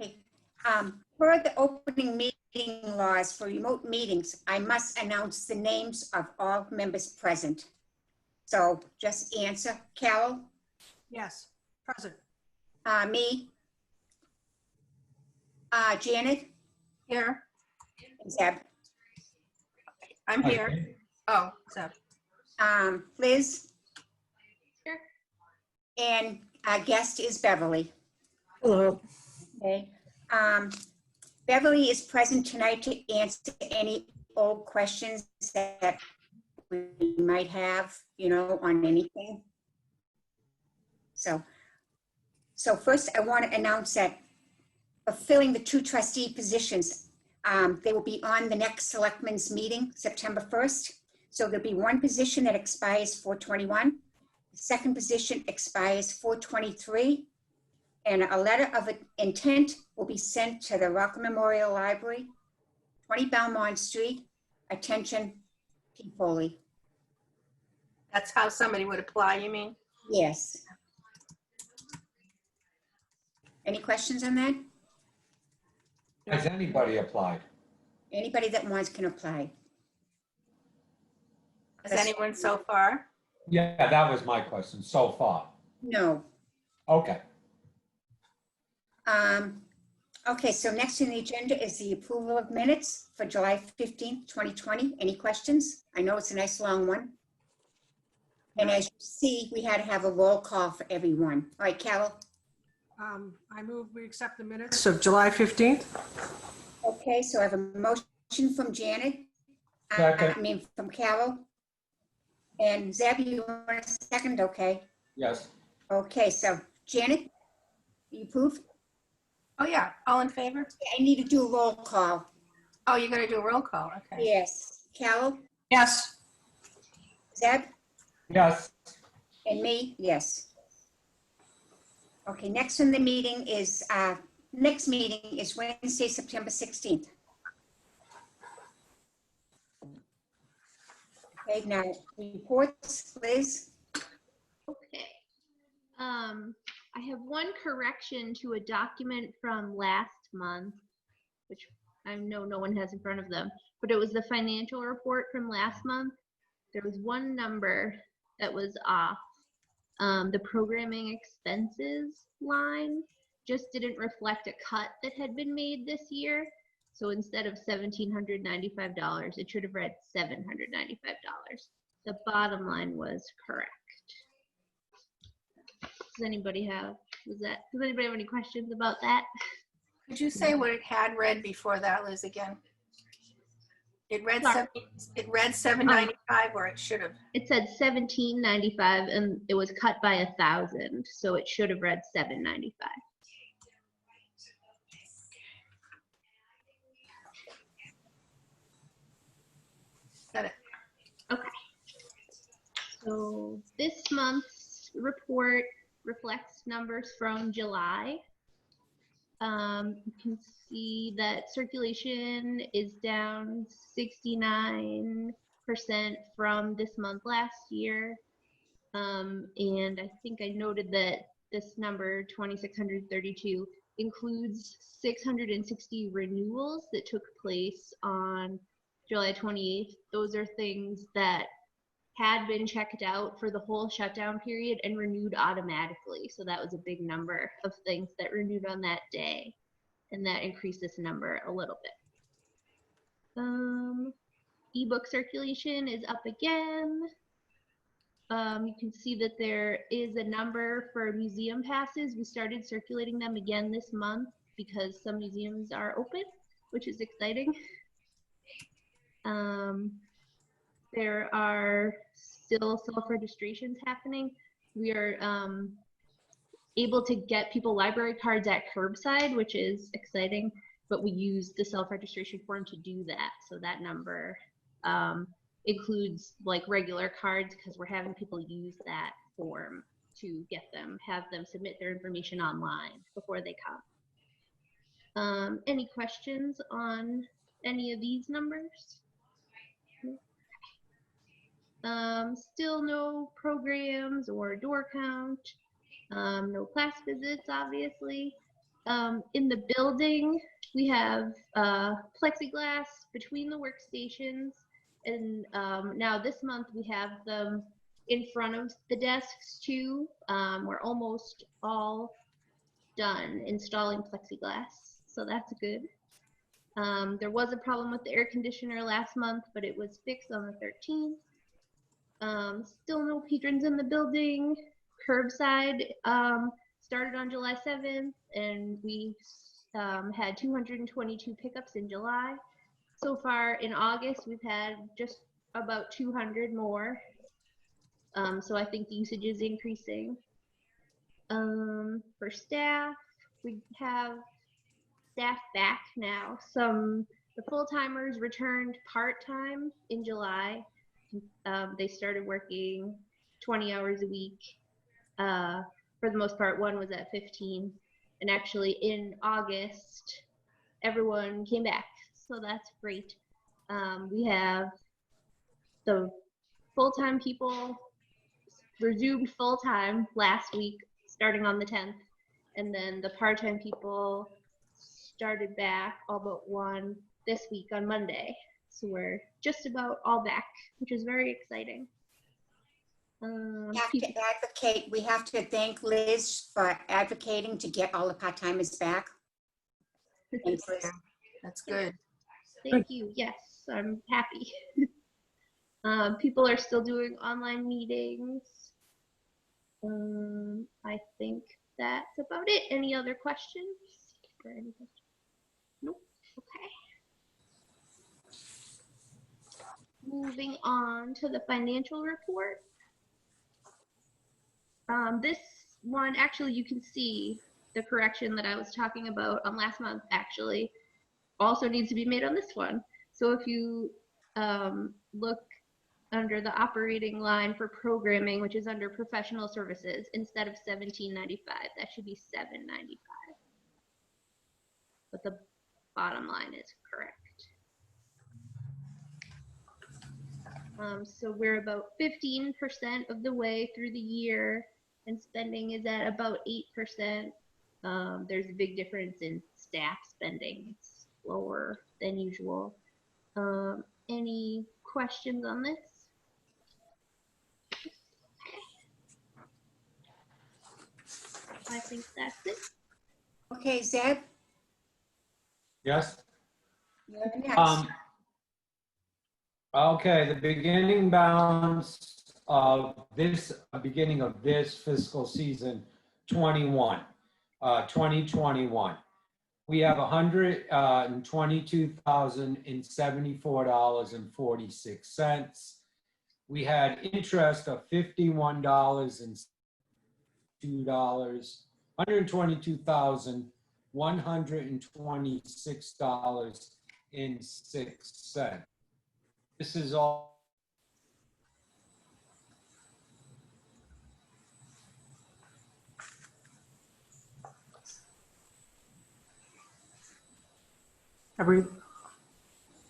Okay. Per the opening meeting laws for remote meetings, I must announce the names of all members present. So just answer. Carol? Yes, present. Me? Janet? Here. And Zeb? I'm here. Oh, Zeb. Liz? Here. And our guest is Beverly. Hello. Okay. Beverly is present tonight to answer any old questions that we might have, you know, on anything. So first I want to announce that filling the 2 trustee positions, they will be on the next selectmen's meeting, September 1st. So there'll be 1 position that expires 4/21. The second position expires 4/23. And a letter of intent will be sent to the Rockland Memorial Library, 20 Belmont Street. Attention, P. Foley. That's how somebody would apply, you mean? Yes. Any questions on that? Has anybody applied? Anybody that wants can apply. Has anyone so far? Yeah, that was my question so far. No. Okay. Okay, so next on the agenda is the approval of minutes for July 15th, 2020. Any questions? I know it's a nice long one. And as you see, we had to have a roll call for everyone. All right, Carol? I move we accept the minutes of July 15th. Okay, so I have a motion from Janet. Second. From Carol. And Zeb, you want a second? Okay. Yes. Okay, so Janet, you approve? Oh, yeah. All in favor? I need to do a roll call. Oh, you're going to do a roll call. Okay. Yes. Carol, Yes. Zeb, Yes. and me, yes. Okay, next on the meeting is, next meeting is Wednesday, September 16th. Okay, now reports, Liz. Okay. I have one correction to a document from last month, which I know no one has in front of them, but it was the financial report from last month. There was one number that was off. The programming expenses line just didn't reflect a cut that had been made this year. So instead of $1,795, it should have read $795. The bottom line was correct. Does anybody have any questions about that? Could you say what it had read before that, Liz, again? It read Sorry. $795, or it should have. It said $1,795 and it was cut by 1,000, so it should have read $795. Got it. Okay. So this month's report reflects numbers from July. You can see that circulation is down 69% from this month last year. And I think I noted that this number, 2,632, includes 660 renewals that took place on July 28th. Those are things that had been checked out for the whole shutdown period and renewed automatically. So that was a big number of things that renewed on that day, and that increased this number a little bit. Ebook circulation is up again. You can see that there is a number for museum passes. We started circulating them again this month because some museums are open, which is exciting. There are still self-registrations happening. We are able to get people library cards at curbside, which is exciting, but we use the self-registration form to do that. So that number includes like regular cards because we're having people use that form to get them, have them submit their information online before they come. Any questions on any of these numbers? Still no programs or door count, no class visits, obviously. In the building, we have plexiglass between the workstations, and now this month we have them in front of the desks too. We're almost all done installing plexiglass, so that's good. There was a problem with the air conditioner last month, but it was fixed on the 13th. Still no patrons in the building. Curbside started on July 7th, and we had 222 pickups in July. So far in August, we've had just about 200 more. So I think the usage is increasing. For staff, we have staff back now. The full-timers returned part-time in July. They started working 20 hours a week. For the most part, one was at 15. And actually in August, everyone came back. So that's great. We have the full-time people resumed full-time last week, starting on the 10th. And then the part-time people started back, all but one, this week on Monday. So we're just about all back, which is very exciting. We have to advocate. We have to thank Liz for advocating to get all the part-timers back. Thanks, Liz. That's good. Thank you. Yes, I'm happy. People are still doing online meetings. I think that's about it. Any other questions? Or any questions? Nope. Okay. Moving on to the financial report. This one, actually, you can see the correction that I was talking about on last month, actually, also needs to be made on this one. So if you look under the operating line for programming, which is under professional services, instead of $17.95, that should be $7.95. But the bottom line is correct. So we're about 15% of the way through the year, and spending is at about 8%. There's a big difference in staff spending. It's lower than usual. Any questions on this? I think that's it. Okay, Zeb, Yes? you're next. Okay, the beginning balance of this, beginning of this fiscal season 2021. We have $122,074.46. We had interest of $51.02, $122,126.06. This is all. Have we,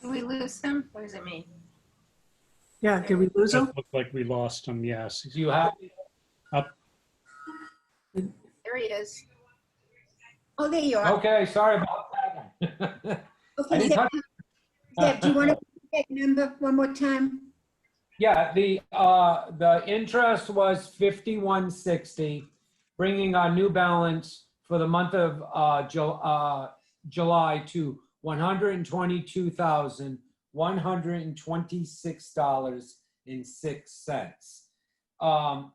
Did we lose him, or is it me? yeah, did we lose Does him? look like we lost him, yes. Do you have? There he is. Oh, there you are. Okay, sorry about that. I Okay, didn't Zeb, touch- Zeb, do you want to read that number one more time? Yeah, the interest was 5160, bringing our new balance for the month of July to $122,126.06.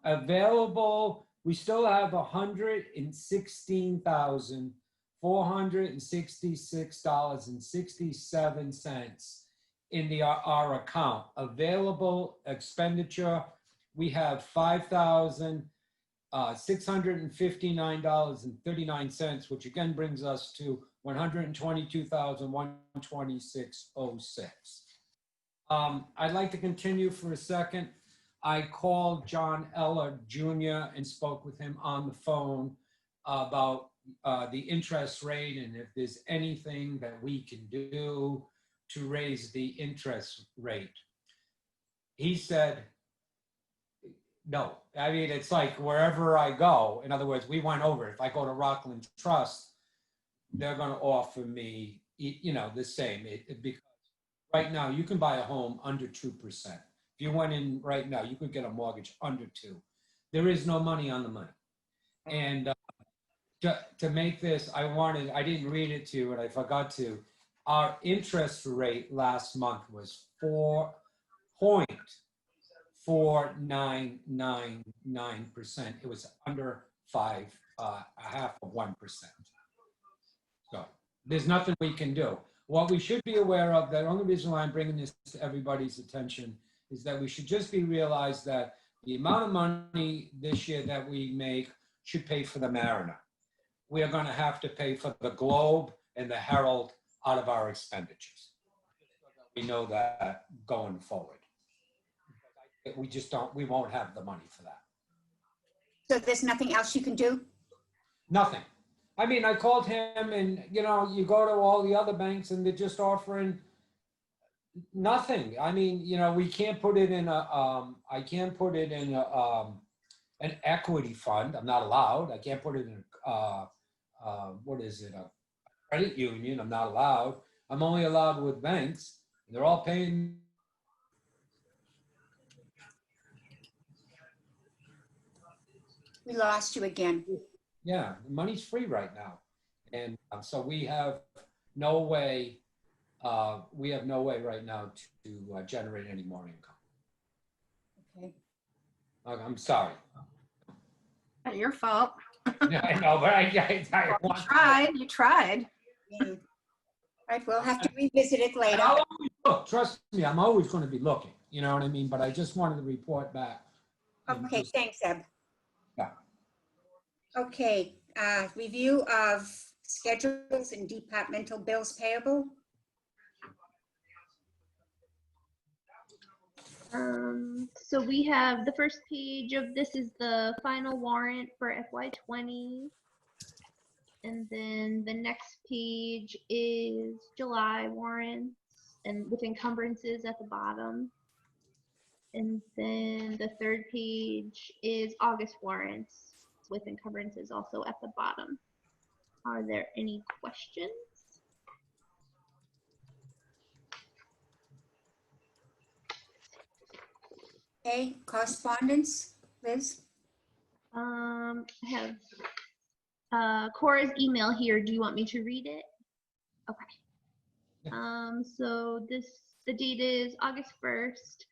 Available, we still have $116,466.67 in our account. Available expenditure, we have $5,659.39, which again brings us to $122,126.06. I'd like to continue for a second. I called John Eller Jr. and spoke with him on the phone about the interest rate and if there's anything that we can do to raise the interest rate. He said, no. I mean, it's like wherever I go, in other words, we went over, if I go to Rockland Trust, they're going to offer me, the same. Because right now you can buy a home under 2%. If you went in right now, you could get a mortgage under 2. There is no money on the money. And to make this, I didn't read it to you and I forgot to. Our interest rate last month was 4.4999%. It was under 5, a half of 1%. So there's nothing we can do. What we should be aware of, the only reason why I'm bringing this to everybody's attention is that we should just realize that the amount of money this year that we make should pay for the Mariner. We are going to have to pay for the Globe and the Herald out of our expenditures. We know that going forward. We won't have the money for that. So there's nothing else you can do? Nothing. I mean, I called him and, you go to all the other banks and they're just offering nothing. I mean, we can't put it in I can't put it in an equity fund. I'm not allowed. I can't put it in a credit union. I'm not allowed. I'm only allowed with banks. They're all paying. We lost you again. Yeah, the money's free right now. And so we have no way right now to generate any more income. Okay. I'm sorry. Not your fault. Yeah, I know, but I You tried. Yeah. All right, we'll have to revisit it later. I'll always look. Trust me, I'm always going to be looking. You know what I mean? But I just wanted to report back. Okay, thanks, Eb. Yeah. Okay, review of schedules and departmental bills payable. So we have the first page of this is the final warrant for FY20. And then the next page is July warrants and with encumbrances at the bottom. And then the third page is August warrants with encumbrances also at the bottom. Are there any questions? Okay, correspondence, Liz? I have Cora's email here. Do you want me to read it? Okay. So the date is August 1st.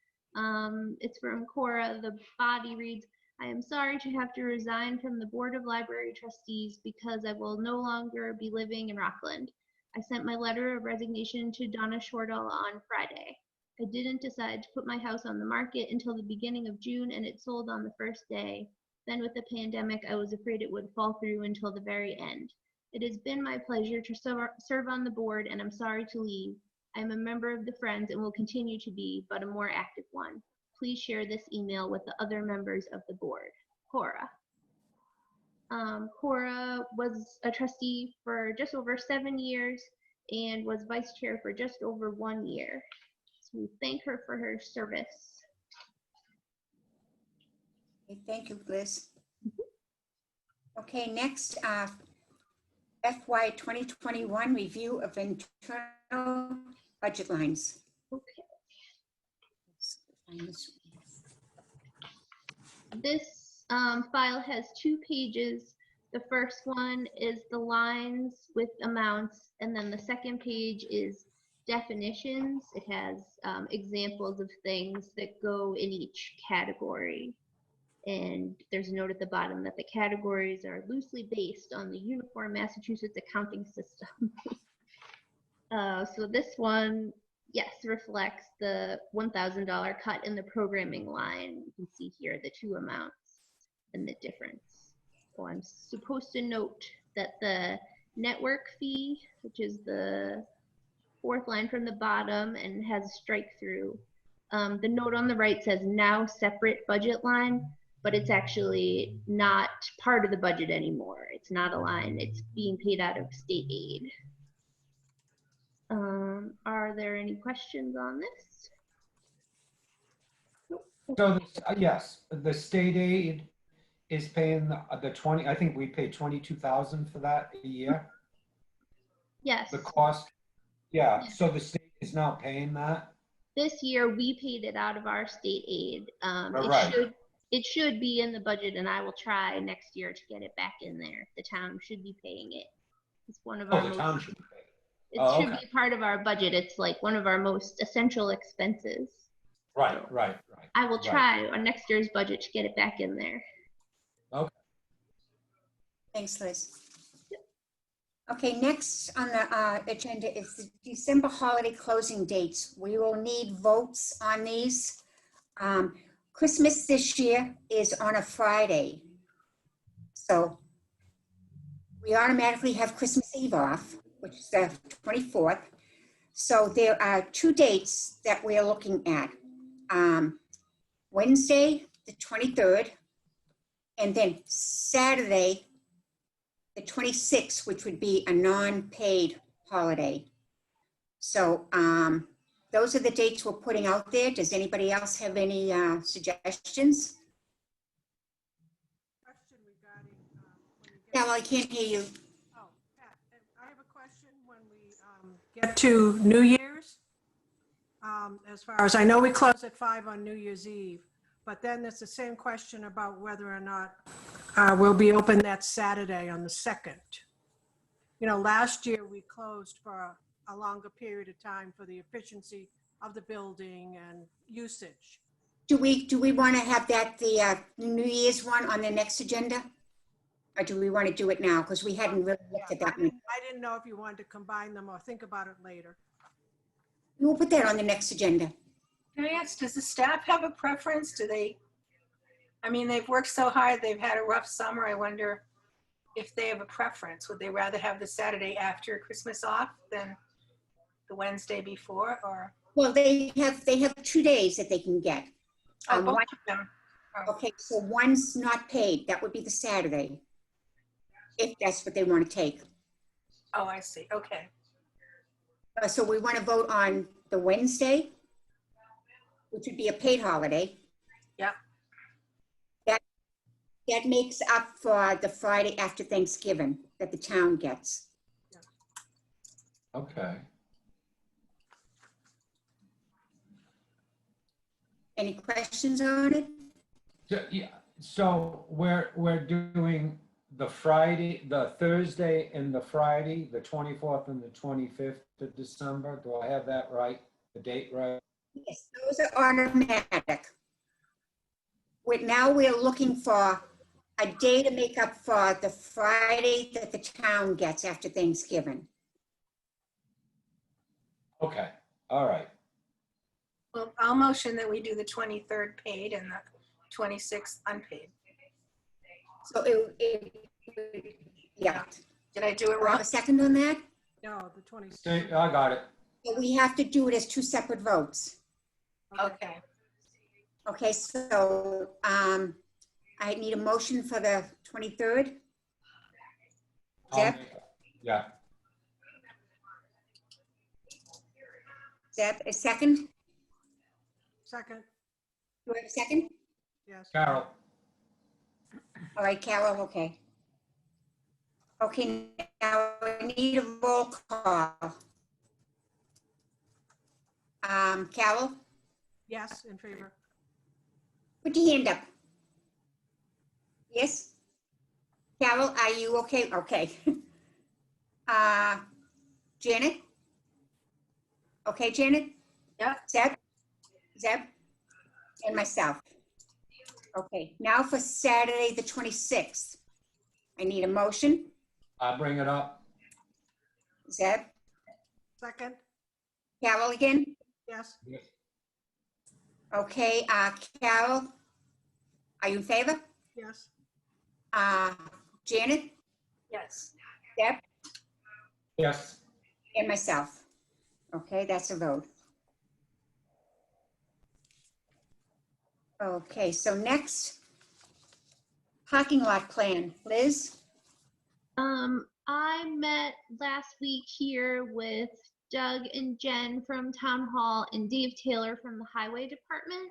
It's from Cora. The body reads, I am sorry to have to resign from the Board of Library Trustees because I will no longer be living in Rockland. I sent my letter of resignation to Donna Shortall on Friday. I didn't decide to put my house on the market until the beginning of June and it sold on the first day. Then with the pandemic, I was afraid it would fall through until the very end. It has been my pleasure to serve on the board and I'm sorry to leave. I am a member of the Friends and will continue to be, but a more active one. Please share this email with the other members of the board. Cora. Cora was a trustee for just over 7 years and was vice chair for just over 1 year. So we thank her for her service. Okay, thank you, Liz. Okay, next, FY 2021 review of internal budget lines. Okay. This file has 2 pages. The first one is the lines with amounts, and then the second page is definitions. It has examples of things that go in each category. And there's a note at the bottom that the categories are loosely based on the Uniform Massachusetts accounting system. So this one, yes, reflects the $1,000 cut in the programming line. You can see here the 2 amounts and the difference. So I'm supposed to note that the network fee, which is the 4th line from the bottom and has a strike through, the note on the right says now separate budget line, but it's actually not part of the budget anymore. It's not a line, it's being paid out of state aid. Are there any questions on this? So yes, the state aid is paying the 20, I think we pay 22,000 for that a year. Yes. the cost? Yeah, so the state is now paying that? This year we paid it out of our state aid. Right. It should be in the budget, and I will try next year to get it back in there. The town should be paying it. It's one of Oh, our the most, town should pay it. it Oh, should okay. be part of our budget. It's like one of our most essential expenses. Right, right, right. I will right. try on next year's budget to get it back in there. Okay. Thanks, Liz. Okay, next on the agenda is the December holiday closing dates. We will need votes on these. Christmas this year is on a Friday. So we automatically have Christmas Eve off, which is the 24th. So there are two dates that we are looking at. Wednesday, the 23rd, and then Saturday, the 26th, which would be a non-paid holiday. So those are the dates we're putting out there. Does anybody else have any suggestions? Question regarding, when you Yeah, well, I can't hear you. oh, Pat, I have a question when we get to New Year's. As far as, I know we close at 5 on New Year's Eve, but then there's the same question about whether or not we'll be open that Saturday on the 2nd. You know, last year we closed for a longer period of time for the efficiency of the building and usage. Do we want to have that, the New Year's one on the next agenda? Or do we want to do it now? Because we hadn't really looked at that one. I didn't know if you wanted to combine them or think about it later. We'll put that on the next agenda. Can I ask, does the staff have a preference? Do they, I mean, they've worked so hard, they've had a rough summer. I wonder if they have a preference. Would they rather have the Saturday after Christmas off than the Wednesday before, or? Well, they have 2 days that they can get. Oh, both One- of them. Oh, Okay, so one's not paid. That would be the Saturday, if that's what they want to take. oh, I see. Okay. So we want to vote on the Wednesday, which would be a paid holiday. Yep. That makes up for the Friday after Thanksgiving that the town gets. Okay. Any questions on it? Yeah, so we're doing the Friday, the Thursday and the Friday, the 24th and the 25th of December. Do I have that right? The date right? Yes, those are automatic. Now we're looking for a day to make up for the Friday that the town gets after Thanksgiving. Okay, all right. Well, I'll motion that we do the 23rd paid and the 26th unpaid. So yeah. Did I do it Do I have wrong? a second on that? No, the 26th. Okay, I got it. So we have to do it as 2 separate votes. Okay. Okay, so I need a motion for the 23rd. Zeb? Yeah, Zeb, a second? Second, Do I have a second? yes. Carol. All right, Carol, okay. Okay, now I need a roll call. Carol, Yes, in favor. put your hand up. Yes? Carol, are you okay? Okay. Janet? Okay, Janet? Yeah. Zeb? And myself. Okay, now for Saturday, the 26th. I need a motion. I'll bring it up. Zeb? Second, Carol again? yes. Okay, Carol, are you in favor? Yes. Janet, Yes. Deb, Yes, and myself. Okay, that's a vote. Okay, so next, parking lot plan. Liz? I met last week here with Doug and Jen from Town Hall and Dave Taylor from the Highway Department.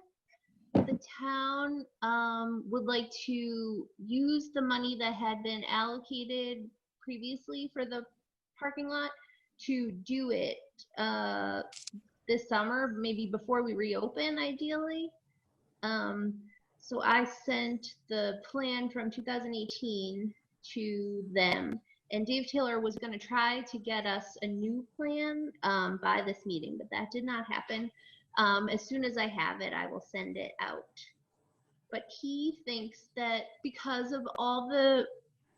The town would like to use the money that had been allocated previously for the parking lot to do it this summer, maybe before we reopen, ideally. So I sent the plan from 2018 to them, and Dave Taylor was going to try to get us a new plan by this meeting, but that did not happen. As soon as I have it, I will send it out. But he thinks that because of all the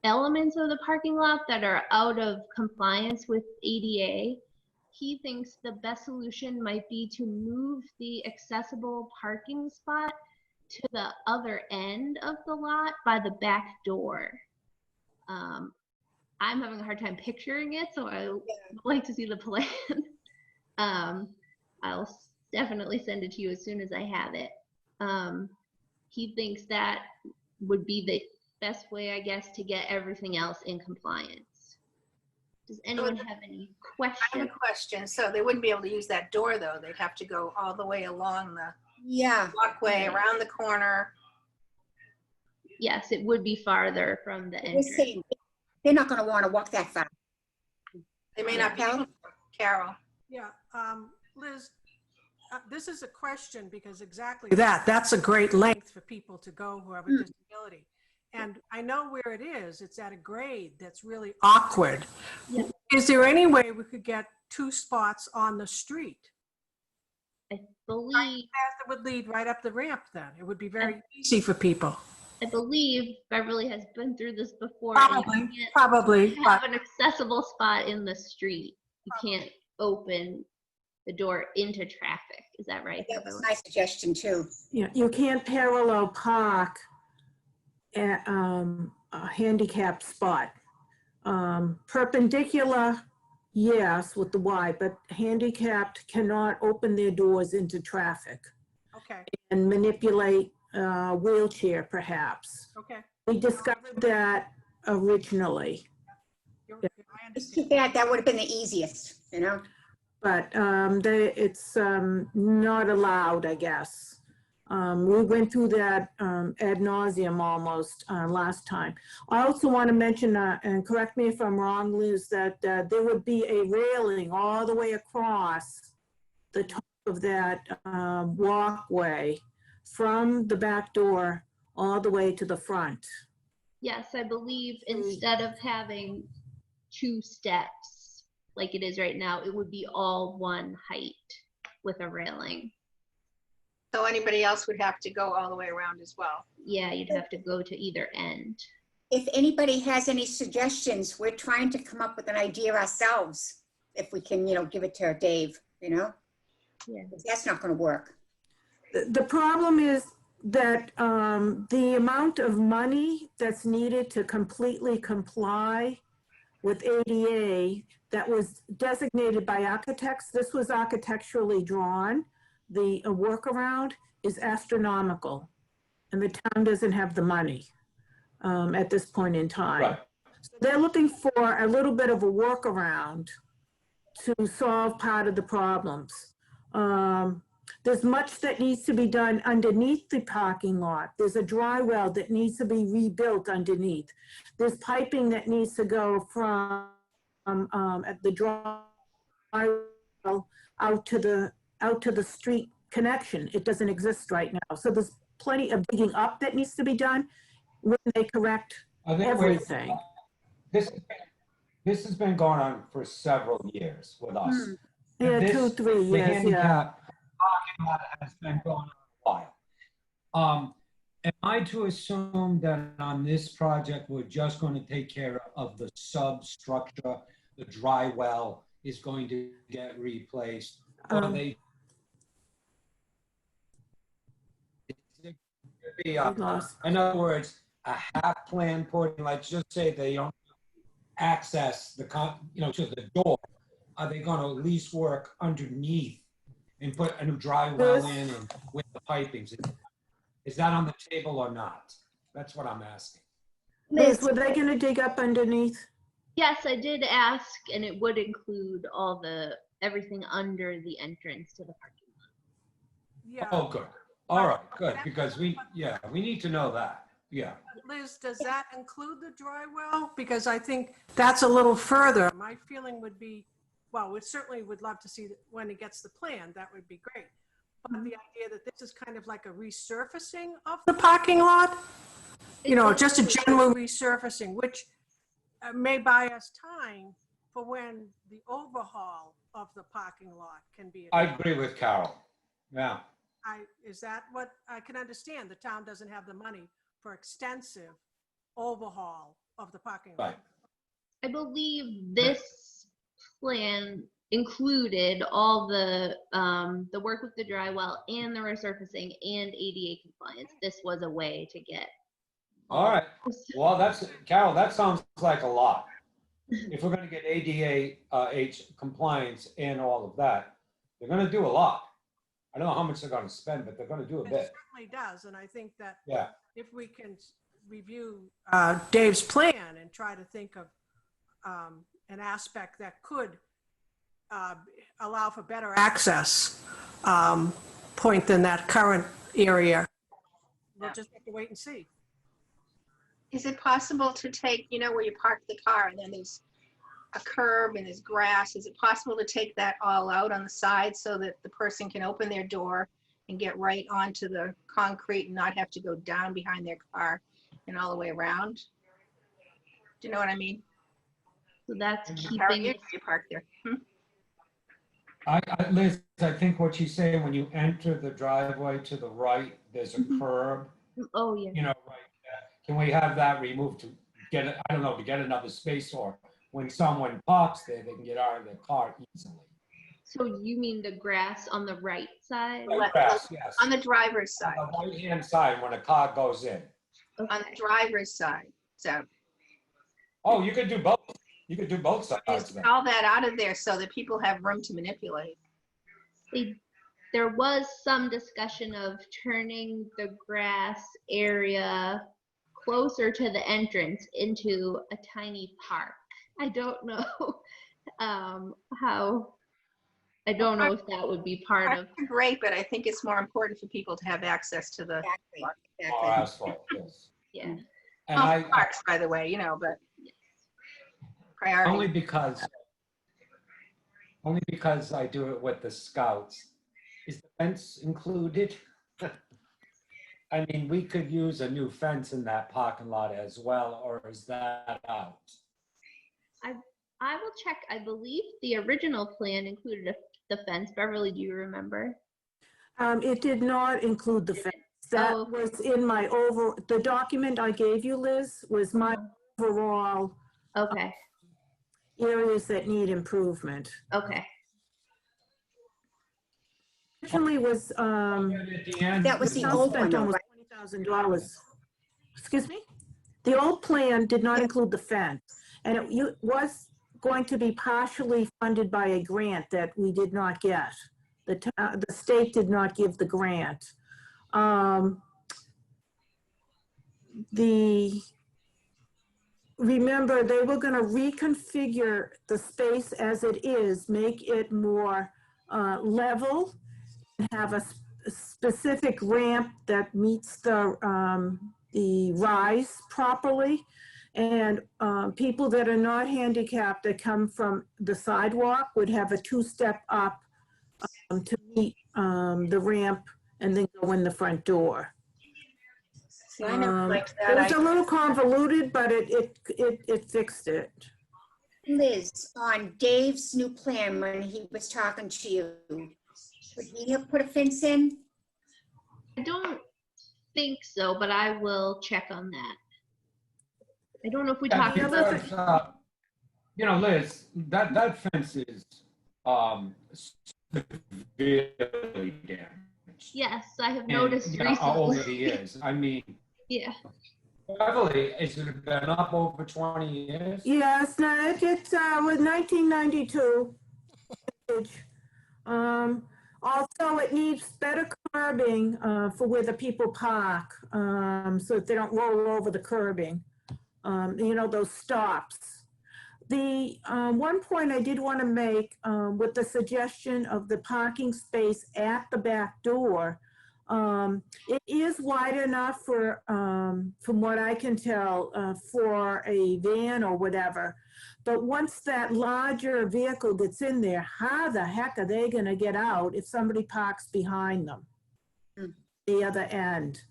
elements of the parking lot that are out of compliance with ADA, he thinks the best solution might be to move the accessible parking spot to the other end of the lot by the back door. I'm having a hard time picturing it, so I would like to see the plan. I'll definitely send it to you as soon as I have it. He thinks that would be the best way, I guess, to get everything else in compliance. Does anyone have any I have questions? a question. So they wouldn't be able to use that door though. They'd have to go all the way along the Yeah, walkway, around the corner. Yes, it would be farther from the we're entrance. saying they're not gonna wanna walk that far. They may not be able to. Carol. Yeah, Liz, this is a question because exactly that, that's a great length for people to go who have a disability. And I know where it is. It's at a grade that's really awkward. Yeah. Is there any way we could get 2 spots on the street? I believe That would lead right up the ramp then. It would be very easy for people. Beverly has been through this before. and you can't Probably, but have an accessible spot in the street. You can't open the door into traffic. Is that right? That was Beverly? my suggestion too. Yeah, you can't parallel park at a handicapped spot. Perpendicular, yes, with the Y, but handicapped cannot open their doors into traffic okay, and manipulate a wheelchair perhaps. okay. We discovered that originally, I It's too understand. bad, that would have been the easiest, you know? but it's not allowed, I guess. We went through that ad nauseum almost last time. I also want to mention, and correct me if I'm wrong, Liz, that there would be a railing all the way across the top of that walkway from the back door all the way to the front. Yes, I believe instead of having 2 steps like it is right now, it would be all one height with a railing. So anybody else would have to go all the way around as well. Yeah, you'd have to go to either end. If anybody has any suggestions, we're trying to come up with an idea ourselves. If we can, you know, give it to Dave, you know? Yeah. That's not gonna work. The problem is that the amount of money that's needed to completely comply with ADA that was designated by architects, this was architecturally drawn, the workaround is astronomical, and the town doesn't have the money at this point in time. Right. So they're looking for a little bit of a workaround to solve part of the problems. There's much that needs to be done underneath the parking lot. There's a dry well that needs to be rebuilt underneath. There's piping that needs to go from at the dry well out to the street connection. It doesn't exist right now. So there's plenty of digging up that needs to be done when they correct I think everything. this has been going on for several years with us. Yeah, And 2, 3 The years, yeah. handicap parking lot has been going on a while. Am I to assume that on this project, we're just going to take care of the substructure, the dry well is going to get replaced? Or they? Be, We lost. in other words, a half plan put in, let's just say they don't access the, to the door. Are they going to at least work underneath and put a new dry well in and with the pipings? Is that on the table or not? That's what I'm asking. Liz, were they gonna dig up underneath? Yes, I did ask, and it would include everything under the entrance to the parking lot. Yeah, Oh, good. All right, good, because we need to know that. Yeah. Liz, does that include the dry well? Because I think that's a little further. My feeling would be well, we certainly would love to see when it gets the plan, that would be great. But the idea that this is kind of like a resurfacing of the parking lot, you know, just a general resurfacing, which may buy us time for when the overhaul of the parking lot can be. I agree with Carol. Yeah. Is that what I can understand? The town doesn't have the money for extensive overhaul of the parking lot. Right. I believe this plan included all the work with the dry well and the resurfacing and ADA compliance. This was a way to get. All right. Well, Carol, that sounds like a lot. If we're going to get ADA compliance and all of that, they're going to do a lot. I don't know how much they're going to spend, but they're going to do a It bit. certainly does, and I think that Yeah. if we can review Dave's plan and try to think of an aspect that could allow for better access point than that current area, we'll just have to wait and see. Is it possible to take, you know, where you park the car and then there's a curb and there's grass, is it possible to take that all out on the side so that the person can open their door and get right onto the concrete and not have to go down behind their car and all the way around? Do you know what I mean? So that's How keeping. you park there. Liz, I think what she's saying, when you enter the driveway to the right, there's a curb, Oh yeah. you know, right there. Can we have that removed to get it, I don't know, to get another space, or when someone parks there, they can get out of their car easily. So you mean the grass on the right side? Right, grass, yes. On the driver's side, On the right-hand side, when a car goes in. on Okay. the driver's side. So Oh, you could do both. You could do both sides just then. all that out of there so that people have room to manipulate. There was some discussion of turning the grass area closer to the entrance into a tiny park. I don't know how. I don't know if that would be part of. Parks are great, but I think it's more important for people to have access to the Exactly, Or exactly. asphalt, yes. Yeah. And all I, parks, by the way, you know, but only priority. because I do it with the scouts. Is the fence included? I mean, we could use a new fence in that parking lot as well, or is that out? I will check. I believe the original plan included the fence. Beverly, do you remember? It did not include the fence. That Oh. was in my the document I gave you, Liz, was my overall Okay. areas that need improvement. Okay. Originally was, At the end, That was the town old spent one, though, almost right? $20,000. Excuse me? The old plan did not include the fence, and it was going to be partially funded by a grant that we did not get. The state did not give the grant. Remember, they were going to reconfigure the space as it is, make it more level, and have a specific ramp that meets the rise properly. And people that are not handicapped that come from the sidewalk would have a two-step up to meet the ramp and then go in the front door. See, I never liked It was that. a little convoluted, but it fixed it. Liz, on Dave's new plan, when he was talking to you, would he have put a fence in? I don't think so, but I will check on that. I don't know if we Yeah, talked about. because, you know, Liz, that fence is severely damaged. Yes, I have And, noticed you know, over the recently. years. I mean, Yeah. Beverly, has it been up over 20 years? Yes, no, it was 1992. Also, it needs better curbing for where the people park, so that they don't roll over the curbing. You know, those stops. The one point I did want to make with the suggestion of the parking space at the back door, It is wide enough for, from what I can tell, for a van or whatever. But once that larger vehicle gets in there, how the heck are they gonna get out if somebody parks behind them? The other end.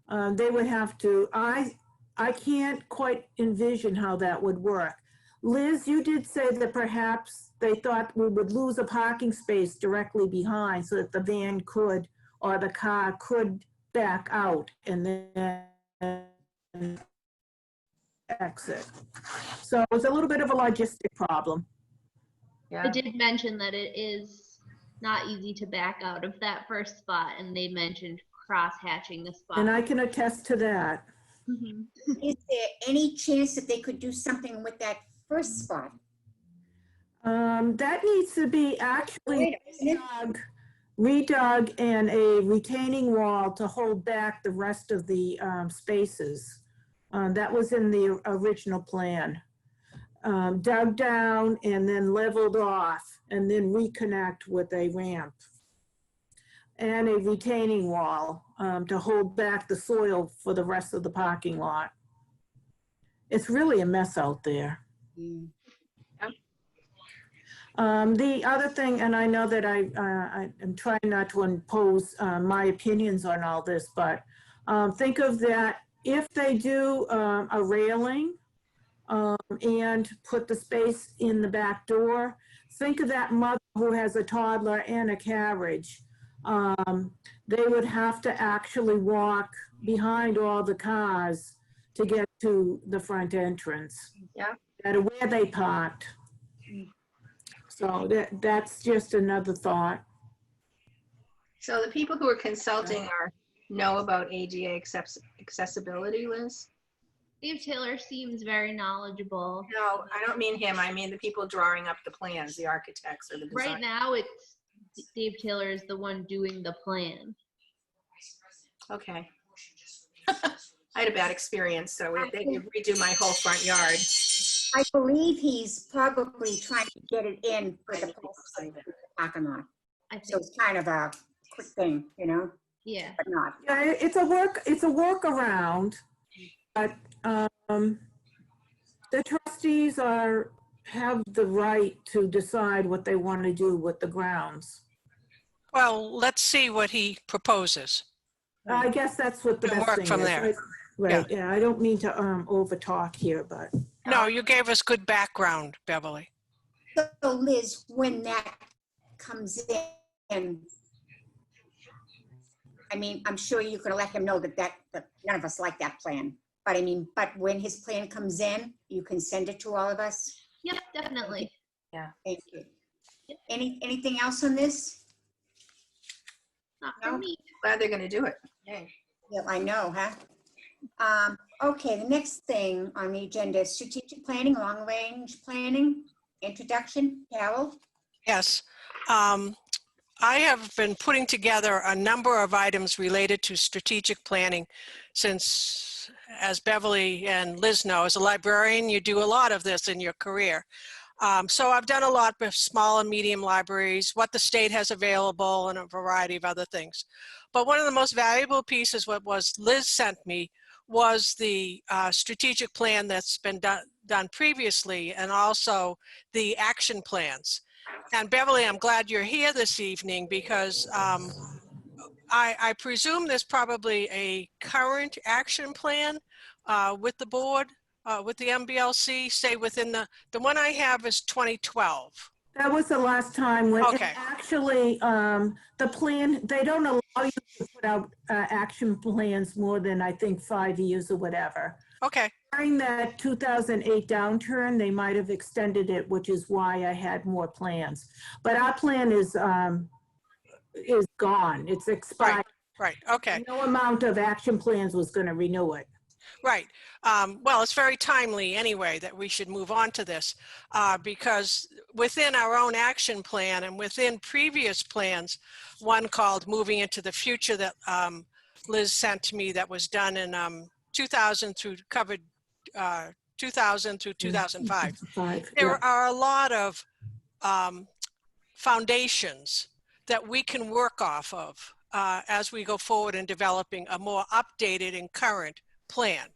They would have to, I can't quite envision how that would work. Liz, you did say that perhaps they thought we would lose a parking space directly behind so that the van could, or the car could back out and then exit. So it was a little bit of a logistic problem. I did mention that it is not easy to back out of that first spot, and they mentioned cross-hatching the spot. And I can attest to that. Mhm. Is there any chance that they could do something with that first spot? That needs to be actually Isn't it? redug and a retaining wall to hold back the rest of the spaces. That was in the original plan. Dug down and then leveled off and then reconnect with a ramp and a retaining wall to hold back the soil for the rest of the parking lot. It's really a mess out there. The other thing, and I know that I'm trying not to impose my opinions on all this, but think of that, if they do a railing and put the space in the back door, think of that mother who has a toddler and a carriage. They would have to actually walk behind all the cars to get to the front entrance. Yeah. No matter where they parked. So that's just another thought. So the people who are consulting know about ADA accessibility, Liz? Dave Taylor seems very knowledgeable. No, I don't mean him. I mean the people drawing up the plans, the architects or the design. Right now, it's Dave Taylor is the one doing the plan. Okay. I had a bad experience, so they could redo my whole front yard. I believe he's probably trying to get it in for the parking lot. I think, So it's kind of a quick thing, you know, yeah. but not. Yeah, it's a workaround, but the trustees have the right to decide what they want to do with the grounds. Well, let's see what he proposes. I guess that's what the And best work thing from is. there. Right, yeah, I don't mean to over talk here, but. No, you gave us good background, Beverly. So Liz, when that comes in, I mean, I'm sure you could let him know that none of us like that plan. But I mean, but when his plan comes in, you can send it to all of us. Yep, definitely. Thank you. Anything else on this? Not for No? me. Glad they're gonna do it. Yay. Yeah, I know, huh? Okay, the next thing on the agenda is strategic planning, long-range planning, introduction. Carol? Yes. I have been putting together a number of items related to strategic planning since, as Beverly and Liz know, as a librarian, you do a lot of this in your career. So I've done a lot with small and medium libraries, what the state has available, and a variety of other things. But one of the most valuable pieces, what was Liz sent me, was the strategic plan that's been done previously, and also the action plans. And Beverly, I'm glad you're here this evening because I presume there's probably a current action plan with the board, with the MBLC, say within the one I have is 2012. That was the last time when, Okay. actually, the plan, they don't allow you to put out action plans more than, I think, 5 years or whatever. Okay. During that 2008 downturn, they might have extended it, which is why I had more plans. But our plan is gone. It's expired. Right. Okay. No amount of action plans was going to renew it. Right. Well, it's very timely anyway that we should move on to this because within our own action plan and within previous plans, one called Moving into the Future that Liz sent to me that was done in 2000 through covered 2000 through 2005. There are a lot of foundations that we can work off of as we go forward in developing a more updated and current plan.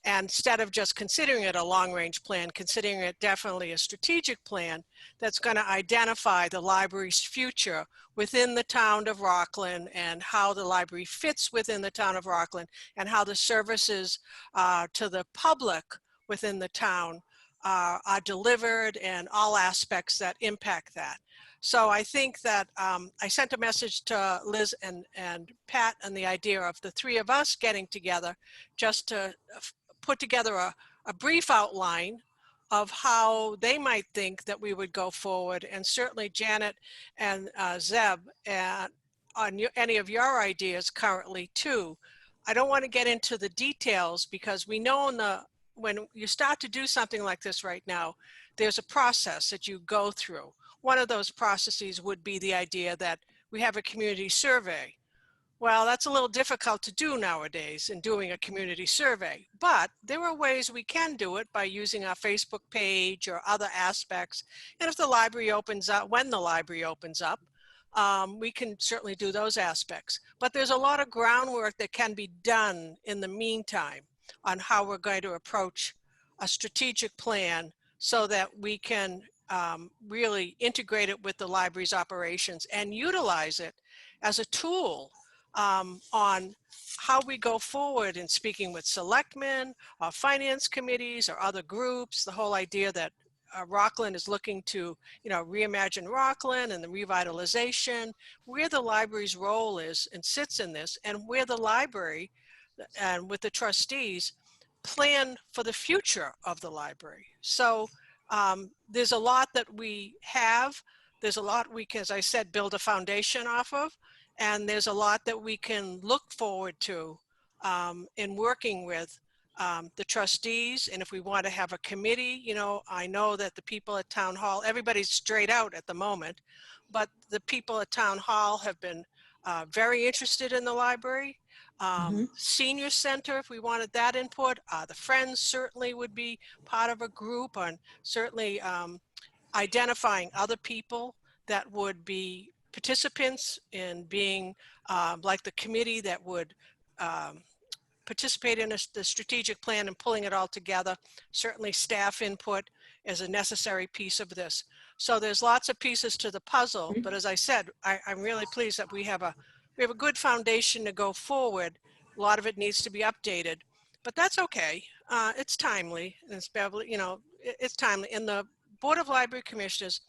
And instead of just considering it a long-range plan, considering it definitely a strategic plan that's going to identify the library's future within the town of Rockland and how the library fits within the town of Rockland and how the services to the public within the town are delivered and all aspects that impact that. So I think that I sent a message to Liz and Pat on the idea of the three of us getting together just to put together a brief outline of how they might think that we would go forward. And certainly Janet and Zeb, and on any of your ideas currently too. I don't want to get into the details because we know when you start to do something like this right now, there's a process that you go through. One of those processes would be the idea that we have a community survey. Well, that's a little difficult to do nowadays in doing a community survey, but there are ways we can do it by using our Facebook page or other aspects. And if the library opens up, when the library opens up, we can certainly do those aspects. But there's a lot of groundwork that can be done in the meantime on how we're going to approach a strategic plan so that we can really integrate it with the library's operations and utilize it as a tool on how we go forward in speaking with selectmen, finance committees, or other groups. The whole idea that Rockland is looking to, reimagine Rockland and the revitalization, where the library's role is and sits in this, and where the library and with the trustees plan for the future of the library. So there's a lot that we have. There's a lot we can, as I said, build a foundation off of. And there's a lot that we can look forward to in working with the trustees. And if we want to have a committee, I know that the people at Town Hall, everybody's straight out at the moment, but the people at Town Hall have been very interested in the library. Senior Center, if we wanted that input, the Friends certainly would be part of a group, and certainly identifying other people that would be participants in being like the committee that would participate in the strategic plan and pulling it all together. Certainly staff input is a necessary piece of this. So there's lots of pieces to the puzzle, but as I said, I'm really pleased that we have a good foundation to go forward. A lot of it needs to be updated, but that's okay. It's timely, and it's Beverly, it's timely. And the Board of Library Commissioners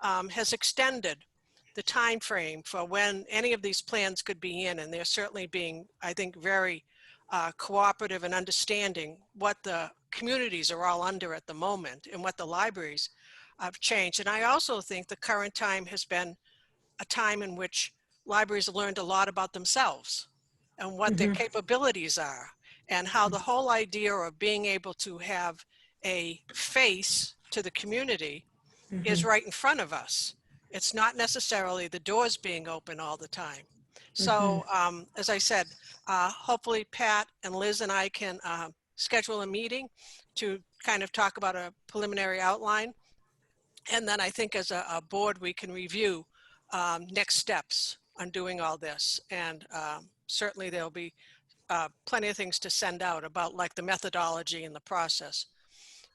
has extended the time frame for when any of these plans could be in, and they're certainly being, I think, very cooperative and understanding what the communities are all under at the moment and what the libraries have changed. And I also think the current time has been a time in which libraries have learned a lot about themselves and what their capabilities are, and how the whole idea of being able to have a face to the community is right in front of us. It's not necessarily the doors being open all the time. So as I said, hopefully Pat and Liz and I can schedule a meeting to kind of talk about a preliminary outline. And then I think as a board, we can review next steps on doing all this. And certainly there'll be plenty of things to send out about like the methodology and the process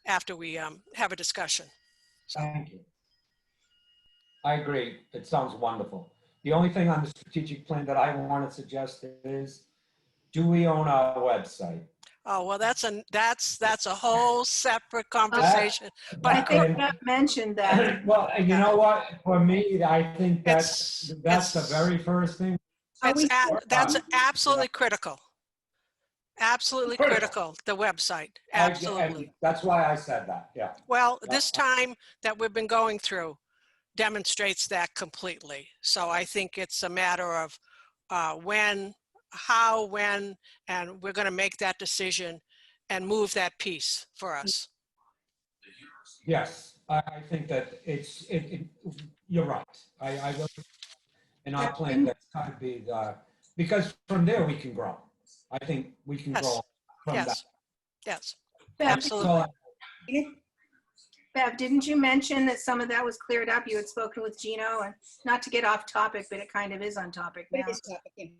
after we have a discussion. So. Thank you. I agree. It sounds wonderful. The only thing on the strategic plan that I want to suggest is, do we own our website? Oh, well, that's a whole separate conversation. But I think Matt mentioned that. Well, you know what? For me, I think that's the very first thing. That's absolutely critical. Absolutely critical, the website, absolutely. That's why I said that, yeah. Well, this time that we've been going through demonstrates that completely. So I think it's a matter of when, how, when, and we're going to make that decision and move that piece for us. Yes, I think that you're right. I will, and I plan that's got to be because from there we can grow. I think we can grow from that. Yes, Bev, absolutely. Bev, didn't you mention that some of that was cleared up? You had spoken with Gino, and not to get off topic, but it kind of is on topic now. This topic,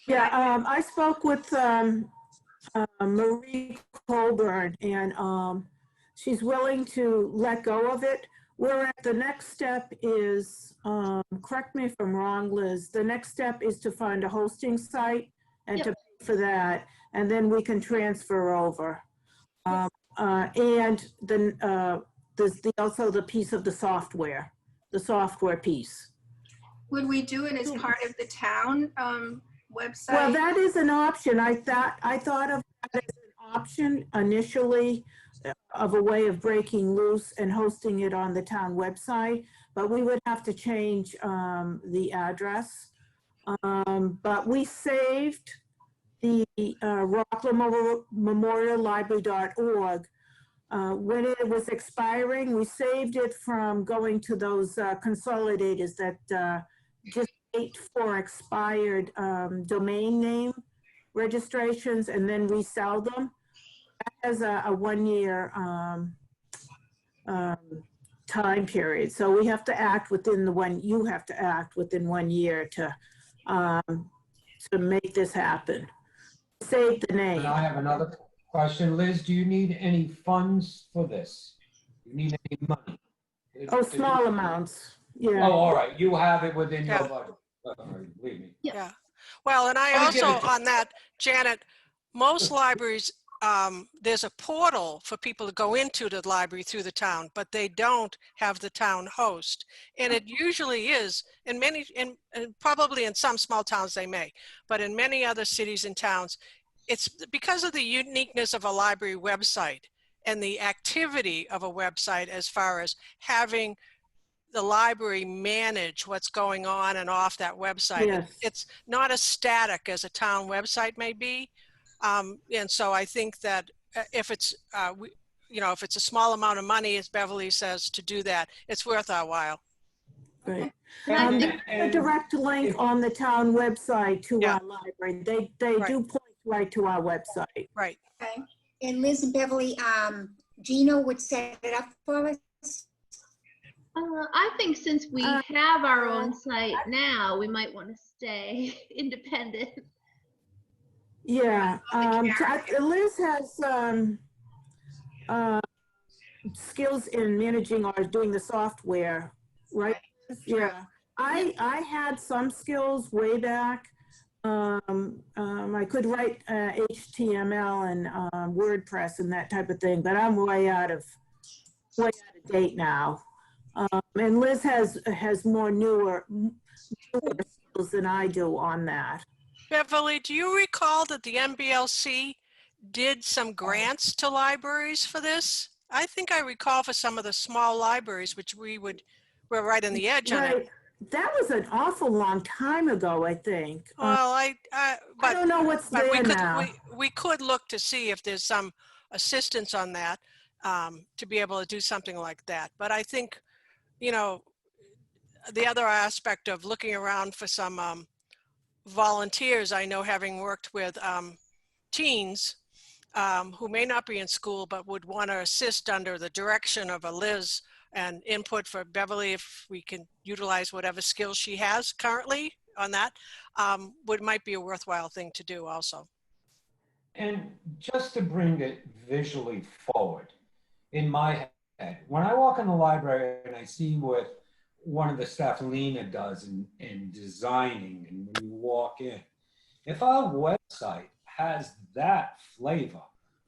Yeah, I spoke with Marie Colburn, and she's willing to let go of it. Whereas the next step is, correct me if I'm wrong, Liz, the next step is to find a hosting site and Yep. to pay for that, and then we can transfer over. And then there's also the piece of the software piece. Would we do it as part of the town website? Well, that is an option. I thought of that as an option initially, of a way of breaking loose and hosting it on the town website, but we would have to change the address. But we saved the Rockland Memorial Library.org. When it was expiring, we saved it from going to those consolidators that just wait for expired domain name registrations and then resell them. That has a 1-year time period. So we have to act within you have to act within 1 year to make this happen. Save the name. And I have another question. Liz, do you need any funds for this? You need any money? Oh, small amounts. Yeah. Oh, all right. You have it within your Yeah. budget. Believe me. Yeah. Well, and I I'll give also, it to- on that, Janet, most libraries, there's a portal for people to go into the library through the town, but they don't have the town host. And it usually is, and probably in some small towns they may, but in many other cities and towns, it's because of the uniqueness of a library website and the activity of a website as far as having the library manage what's going on and off that website. Yes. It's not as static as a town website may be. And so I think that if it's, if it's a small amount of money, as Beverly says, to do that, it's worth our while. Right. And I think There's a direct link on the town website to Yeah. our library. They Right. do point right to our website. Right. Okay. and Liz and Beverly, Gino would set it up for us. I think since we have our own site now, we might want to stay independent. Yeah, Liz has skills in managing or doing the software, right? Yeah, I had some skills way back. I could write HTML and WordPress and that type of thing, but I'm way out of date now. And Liz has more newer skills than I do on that. Beverly, do you recall that the MBLC did some grants to libraries for this? I think I recall for some of the small libraries, which we're right on the edge on it. Right. That was an awful long time ago, I think. Well, I but don't know what's but there now. we could look to see if there's some assistance on that to be able to do something like that. But I think, the other aspect of looking around for some volunteers, I know having worked with teens who may not be in school but would want to assist under the direction of a Liz and input for Beverly, if we can utilize whatever skills she has currently on that, might be a worthwhile thing to do also. And just to bring it visually forward, in my head, when I walk in the library and I see what one of the staff, Lena, does in designing, and when you walk in, if our website has that flavor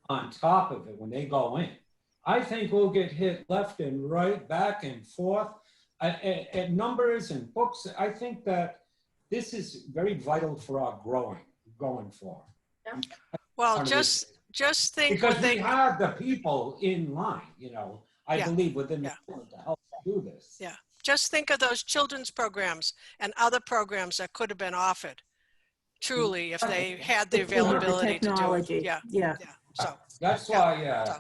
on top of it when they go in, I think we'll get hit left and right, back and forth at numbers and books. I think that this is very vital for our going forward. Well, just think because what they we have the people in line, I Yeah. believe within the Yeah. town to help do this. Yeah. Just think of those children's programs and other programs that could have been offered, truly, if they had the availability to do it. Technology. Yeah. Yeah. So, That's why,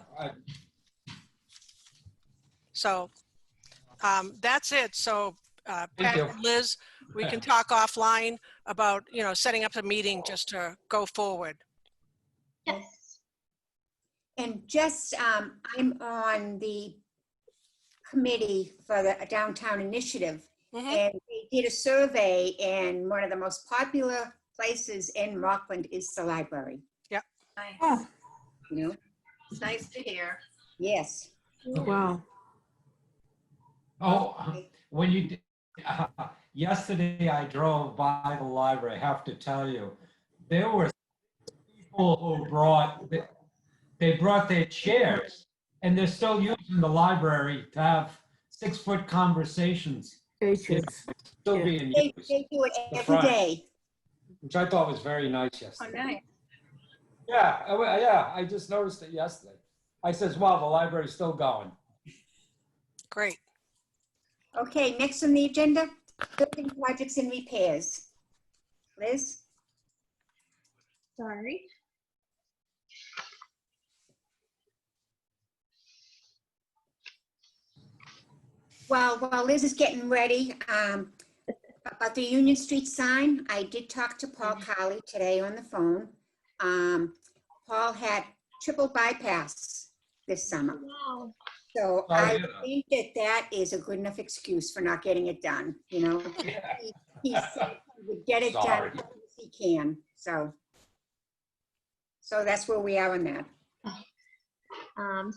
so that's it. So, Thank Pat you. and Liz, we can talk offline about, setting up a meeting just to go forward. Yes. And just, I'm on the committee for the downtown initiative. Mhm. And they did a survey, and one of the most popular places in Rockland is the library, Nice. Oh, you know? It's nice to hear. Yes. wow. Oh, when you, did- yesterday I drove by the library, I have to tell you, there were people who they brought their chairs and they're still using the library to have 6-foot conversations, Patience. still Yeah. being They used, do it The every front. day. which I thought was very nice Oh, yesterday. nice. Yeah, I just noticed it yesterday. I says, wow, the library's still going. Great. Okay, next on the agenda, building projects and repairs. Liz? Sorry. While Liz is getting ready, about the Union Street sign, I did talk to Paul Colley today on the phone. Paul had triple bypass this summer. Wow. So Sorry to I hear that. think that that is a good enough excuse for not getting it done, you know? Yeah. He said he would get it done Sorry. as soon as he can, so. So that's where we are on that.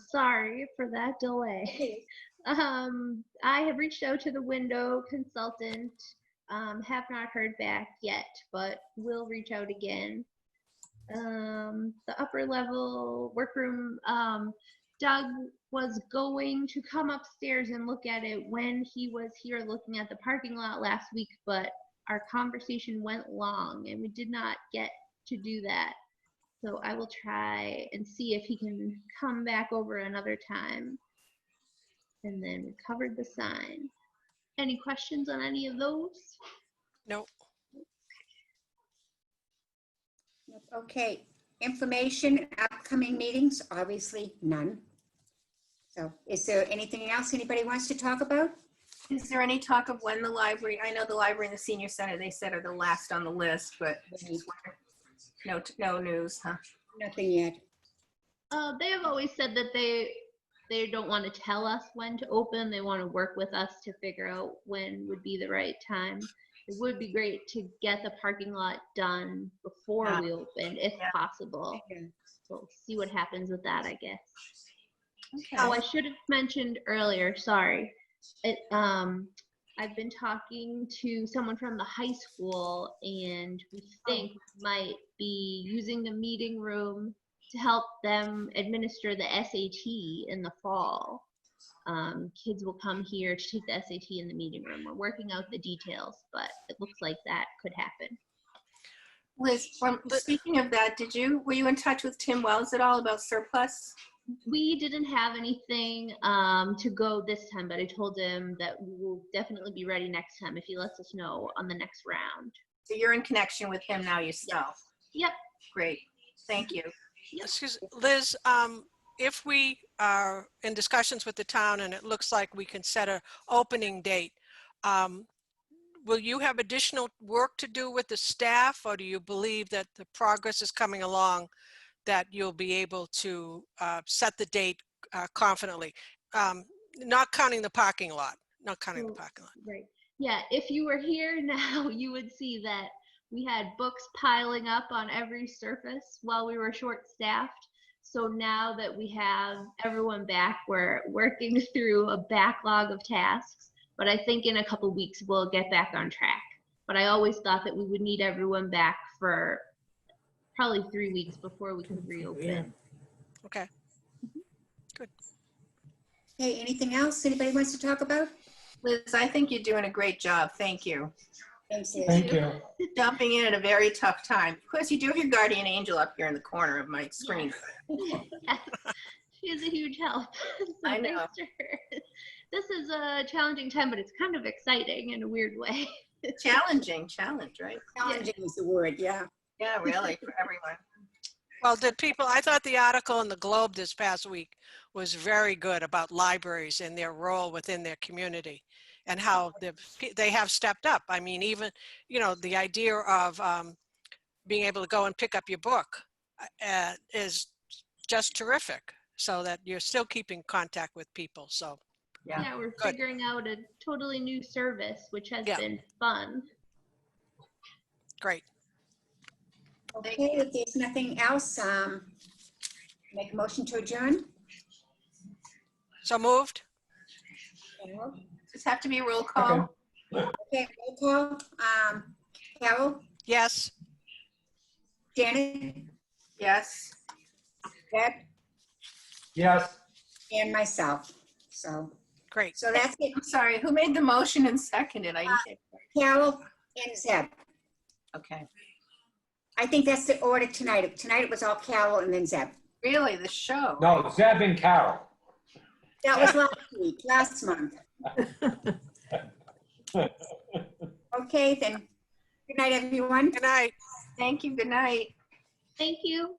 Sorry for that delay. I have reached out to the window consultant, have not heard back yet, but will reach out again. The upper level workroom, Doug was going to come upstairs and look at it when he was here looking at the parking lot last week, but our conversation went long and we did not get to do that. So I will try and see if he can come back over another time. And then we covered the sign. Any questions on any of those? No. Okay, information, upcoming meetings, obviously none. So is there anything else anybody wants to talk about? Is there any talk of when the library, I know the library and the senior center, they said are the last on the list, but no news, huh? Nothing yet. They have always said that they don't want to tell us when to open. They want to work with us to figure out when would be the right time. It would be great to get the parking lot done before we open, if possible. Yeah. We'll see what happens with that, I guess. Okay. Oh, I should have mentioned earlier, sorry. I've been talking to someone from the high school, and we think might be using the meeting room to help them administer the SAT in the fall. Kids will come here to take the SAT in the meeting room. We're working out the details, but it looks like that could happen. Liz, speaking of that, were you in touch with Tim Wells at all about surplus? We didn't have anything to go this time, but I told him that we will definitely be ready next time if he lets us know on the next round. So you're in connection with him now yourself? Yep. Great, thank you. Excuse Liz, if we are in discussions with the town and it looks like we can set an opening date, will you have additional work to do with the staff, or do you believe that the progress is coming along that you'll be able to set the date confidently? Not counting the parking lot, Right. Yeah, if you were here now, you would see that we had books piling up on every surface while we were short-staffed. So now that we have everyone back, we're working through a backlog of tasks. But I think in a couple weeks, we'll get back on track. But I always thought that we would need everyone back for probably 3 weeks before we could reopen. Yeah. Okay. Okay, anything else anybody wants to talk about? Liz, I think you're doing a great job. Thank you. Thanks, Liz. Thank you. Jumping in at a very tough time. Of course, you do have your guardian angel up here in the corner of my screen. She is a huge help. So I know. thanks to her. This is a challenging time, but it's kind of exciting in a weird way. Challenge, right? Challenging is the word, yeah. Yeah, really, for everyone. Well, I thought the article in the Globe this past week was very good about libraries and their role within their community and how they have stepped up. I mean, even, the idea of being able to go and pick up your book is just terrific, so that you're still keeping contact with people. So Yeah. Yeah, we're Good. figuring out a totally new service, which has Yeah. been fun. Great. Okay, if there's nothing else, make a motion to adjourn. So moved? Carol? Does this have to be a roll call? Okay, roll call. Carol, Yes. Janet, Yes. Deb, Yes. and myself. So Great. that's it. I'm sorry, who made the motion and seconded? I didn't get Carol and Zeb. Okay. I think that's the order tonight. Tonight it was all Carol and then Zeb. Really, the show? No, Zeb and Carol. That was last month. Okay, then. Good night, everyone. Good night. Thank you, good night. Thank you.